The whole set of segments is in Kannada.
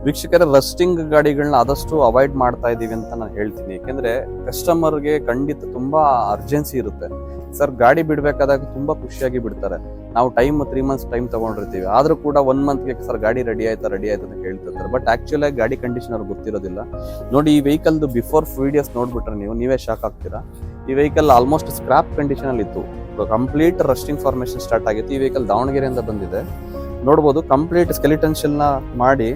ವೀಕ್ಷಕರ ರಸ್ಟಿಂಗ್ ಗಾಡಿಗಳನ್ನ ಆದಷ್ಟು ಅವಾಯ್ಡ್ ಮಾಡ್ತಾ ಇದೀವಿ ಅಂತ ನಾನು ಹೇಳ್ತೀನಿ. ಯಾಕೆಂದ್ರೆ ಕಸ್ಟಮರ್ಗೆ ಖಂಡಿತ ತುಂಬಾ ಅರ್ಜೆನ್ಸಿ ಇರುತ್ತೆ. ಸರ್ ಗಾಡಿ ಬಿಡ್ಬೇಕಾದಾಗ ತುಂಬಾ ಖುಷಿಯಾಗಿ ಬಿಡ್ತಾರೆ. ನಾವು 3 months ಟೈಮ್ ತಗೊಂಡಿರ್ತೀವಿ, ಆದ್ರೂ ಕೂಡ 1 monthಗೆ ಸರ್ ಗಾಡಿ ರೆಡಿ ಆಯ್ತಾ ಅಂತ ಕೇಳ್ತಿರ್ತಾರೆ. ಬಟ್ ಆಕ್ಚುಲಿ ಗಾಡಿ ಕಂಡೀಷನ್ ಅವ್ರಿಗೆ ಗೊತ್ತಿರೋದಿಲ್ಲ. ನೋಡಿ, ಈ ವೆಹಿಕಲ್ದು ಬಿಫೋರ್ ವಿಡಿಯೋಸ್ ನೋಡ್ಬಿಟ್ರೆ ನೀವೇ ಶಾಕ್ ಆಗ್ತೀರಾ. ಈ ವೆಹಿಕಲ್ ಆಲ್ಮೋಸ್ಟ್ ಸ್ಕ್ರಾಪ್ ಕಂಡೀಷನ್ ಅಲ್ಲಿ ಇತ್ತು. ಕಂಪ್ಲೀಟ್ ರಸ್ಟಿಂಗ್ ಫಾರ್ಮೇಶನ್ ಸ್ಟಾರ್ಟ್ ಆಗಿತ್ತು. ಈ ವೆಹಿಕಲ್ ದಾವಣಗೆರೆಯಿಂದ ಬಂದಿದೆ. ನೋಡ್ಬೋದು, ಕಂಪ್ಲೀಟ್ ಸ್ಕೆಲಿಟನ್ ಶೆಲ್ನ ಮಾಡಿ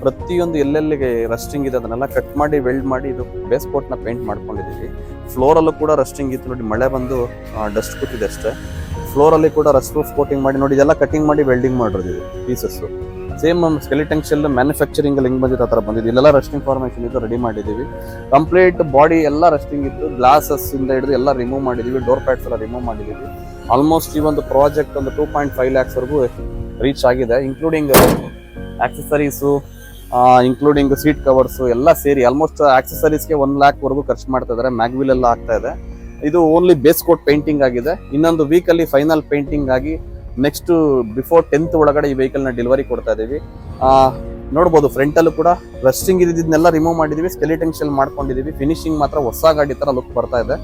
ಪ್ರತಿಯೊಂದು ಎಲ್ಲೆಲ್ಲಿಗೆ ರಸ್ಟಿಂಗ್ ಇದೆ ಅದನ್ನೆಲ್ಲ ಕಟ್ ಮಾಡಿ ವೆಲ್ಡ್ ಮಾಡಿ ಇದು ಬೇಸ್ ಕೋಟ್ನ ಪೇಂಟ್ ಮಾಡ್ಕೊಂಡಿದ್ದೀವಿ. ಫ್ಲೋರಲ್ಲೂ ಕೂಡ ರಸ್ಟಿಂಗ್ ಇತ್ತು. ನೋಡಿ, ಮಳೆ ಬಂದು ಡಸ್ಟ್ ಕೂತಿದೆ ಅಷ್ಟೇ. ಫ್ಲೋರಲ್ಲಿ ಕೂಡ ರಸ್ಟ್ ಪ್ರೂಫ್ ಕೋಟಿಂಗ್ ಮಾಡಿ ನೋಡಿ, ಇದೆಲ್ಲ ಕಟಿಂಗ್ ಮಾಡಿ ವೆಲ್ಡಿಂಗ್ ಮಾಡಿರೋದಿದೆ pieces. Same skeleton shell manufacturing ಅಲ್ಲಿ ಹೆಂಗ್ ಬಂದಿದೆ ಆ ಥರ ಬಂದಿದೆ. ಇಲ್ಲೆಲ್ಲ ರಸ್ಟಿಂಗ್ ಫಾರ್ಮೇಷನ್ ಇದು ರೆಡಿ ಮಾಡಿದ್ದೀವಿ. ಕಂಪ್ಲೀಟ್ ಬಾಡಿ ಎಲ್ಲ ರಸ್ಟಿಂಗ್ ಇತ್ತು. ಗ್ಲಾಸಸ್ ಇಂದ ಹಿಡಿದು ಎಲ್ಲ ರಿಮೂವ್ ಮಾಡಿದ್ದೀವಿ. ಡೋರ್ ಪ್ಯಾಡ್ಸ್ ಎಲ್ಲ ರಿಮೂವ್ ಮಾಡಿದ್ದೀವಿ. ಆಲ್ಮೋಸ್ಟ್ ಈ ಒಂದು ಪ್ರಾಜೆಕ್ಟ್ ಒಂದು 2.5 lakhs ವರೆಗೂ ರೀಚ್ ಆಗಿದೆ, including accessories, including seat covers ಎಲ್ಲ ಸೇರಿ ಆಲ್ಮೋಸ್ಟ್ ಆಕ್ಸೆಸರೀಸ್ಗೆ 1 lakh ವರೆಗೂ ಖರ್ಚು ಮಾಡ್ತಾ ಇದ್ದಾರೆ. ಮ್ಯಾಗ್ವಿಲ್ ಎಲ್ಲ ಆಗ್ತಾ ಇದೆ. ಇದು ಓನ್ಲಿ ಬೇಸ್ ಕೋಟ್ ಪೇಂಟಿಂಗ್ ಆಗಿದೆ. ಇನ್ನೊಂದು ವೀಕಲ್ಲಿ ಫೈನಲ್ ಪೇಂಟಿಂಗ್ ಆಗಿ ನೆಕ್ಸ್ಟ್ ಬಿಫೋರ್ 10th ಒಳಗಡೆ ಈ ವೆಹಿಕಲ್ ನ ಡೆಲಿವರಿ ಕೊಡ್ತಾ ಇದೀವಿ. ನೋಡ್ಬೋದು, ಫ್ರಂಟ್ ಅಲ್ಲೂ ಕೂಡ ರಸ್ಟಿಂಗ್ ಇದನ್ನೆಲ್ಲ ರಿಮೂವ್ ಮಾಡಿದೀವಿ, ಸ್ಕೆಲಿಟನ್ ಶೆಲ್ ಮಾಡ್ಕೊಂಡಿದೀವಿ. ಫಿನಿಶಿಂಗ್ ಮಾತ್ರ ಹೊಸ ಗಾಡಿ ತರ ಲುಕ್ ಬರ್ತಾ ಇದೆ.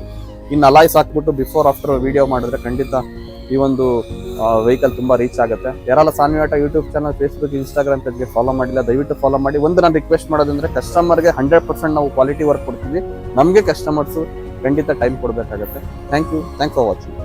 ಇನ್ನು ಅಲಾಯ್ಸ್ ಹಾಕ್ಬಿಟ್ಟು ಬಿಫೋರ್ ಆಫ್ಟರ್ ವಿಡಿಯೋ ಮಾಡಿದ್ರೆ ಖಂಡಿತ ಈ ಒಂದು ವೆಹಿಕಲ್ ತುಂಬಾ ರೀಚ್ ಆಗುತ್ತೆ. ಯಾರೆಲ್ಲ Saanvi auto YouTube channel, Facebook, Instagram ಪೇಜ್ಗೆ ಫಾಲೋ ಮಾಡಿಲ್ಲ, ದಯವಿಟ್ಟು ಫಾಲೋ ಮಾಡಿ. ಒಂದು ನಾನು ರಿಕ್ವೆಸ್ಟ್ ಮಾಡೋದಂದ್ರೆ, ಕಸ್ಟಮರ್ಗೆ 100% ನಾವು ಕ್ವಾಲಿಟಿ ವರ್ಕ್ ಕೊಡ್ತೀವಿ. ನಮಗೆ ಕಸ್ಟಮರ್ಸು ಖಂಡಿತ ಟೈಮ್ ಕೊಡಬೇಕಾಗುತ್ತೆ. Thank you for watching.